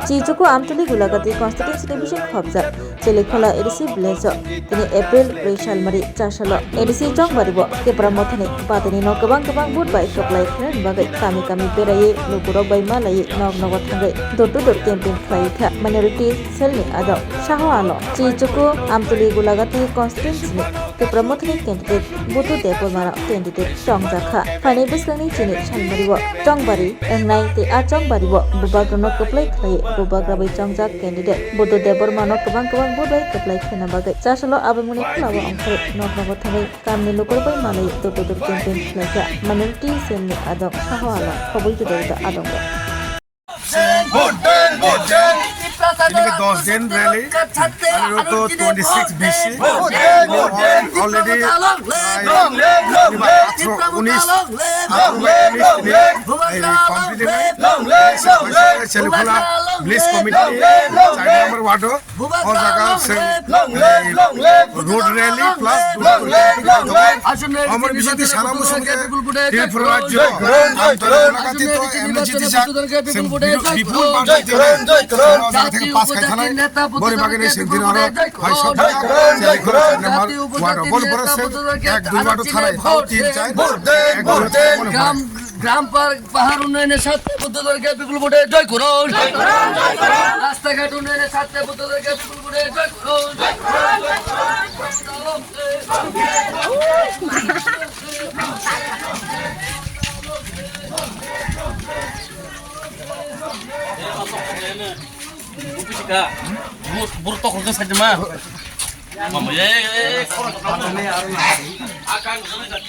Chijuku Amtuli Gulagati Constituency Division Khobja Chelikhola ADC Villageo Tini April Rachel Marie Chashalo ADC Jongbaribo TIPRA Mothani Patani no Kabang Boot by Kwplai Khlaina Bagai Kami Beraye Lugurok by Malay Nog Nogotangai Dotu campaign Khlaika Minority Selni Ado Shahwalo Chijuku Amtuli Gulagati Constituency TIPRA Mothani candidate Butu Depomara candidate Chongjakha Fani Biskani Chini Shalmaribo Jongbari Engnai Te A Jongbaribo Bubagrono Kwplai Khlai Bubagrabai Jongjak candidate Butu Debormano Kabang Boot by Kwplai Khlaina Bagai Chashalo Abamuni Klawa Angkore Nog Nogotangai Kamni Lugurok Malay Dotu campaign Khlaika Minority Selni Ado Shahwalo Kobul Judaida Adongo Those then rally and 26 BC already Chelikhola Bliss Committee number water all road rally plus हमारे विषय सारा मुझे TIPRA राज्य থেকে pass খাইছানাই বড় বাগানে সেদিন আর ভাই সব নাম্বার ওয়ার্ড বল পড়ছে এক দুই ওয়ার্ড থানায় তিন চার গ্রাম পাহাড় উন্নয়নের সাথে বুদ্ধদেরকে বিপুল ভোটে জয় করুন রাস্তাঘাট উন্নয়নের সাথে বুদ্ধদেরকে বিপুল ভোটে জয় করুন buruk tokoh saja mah. Mama ya,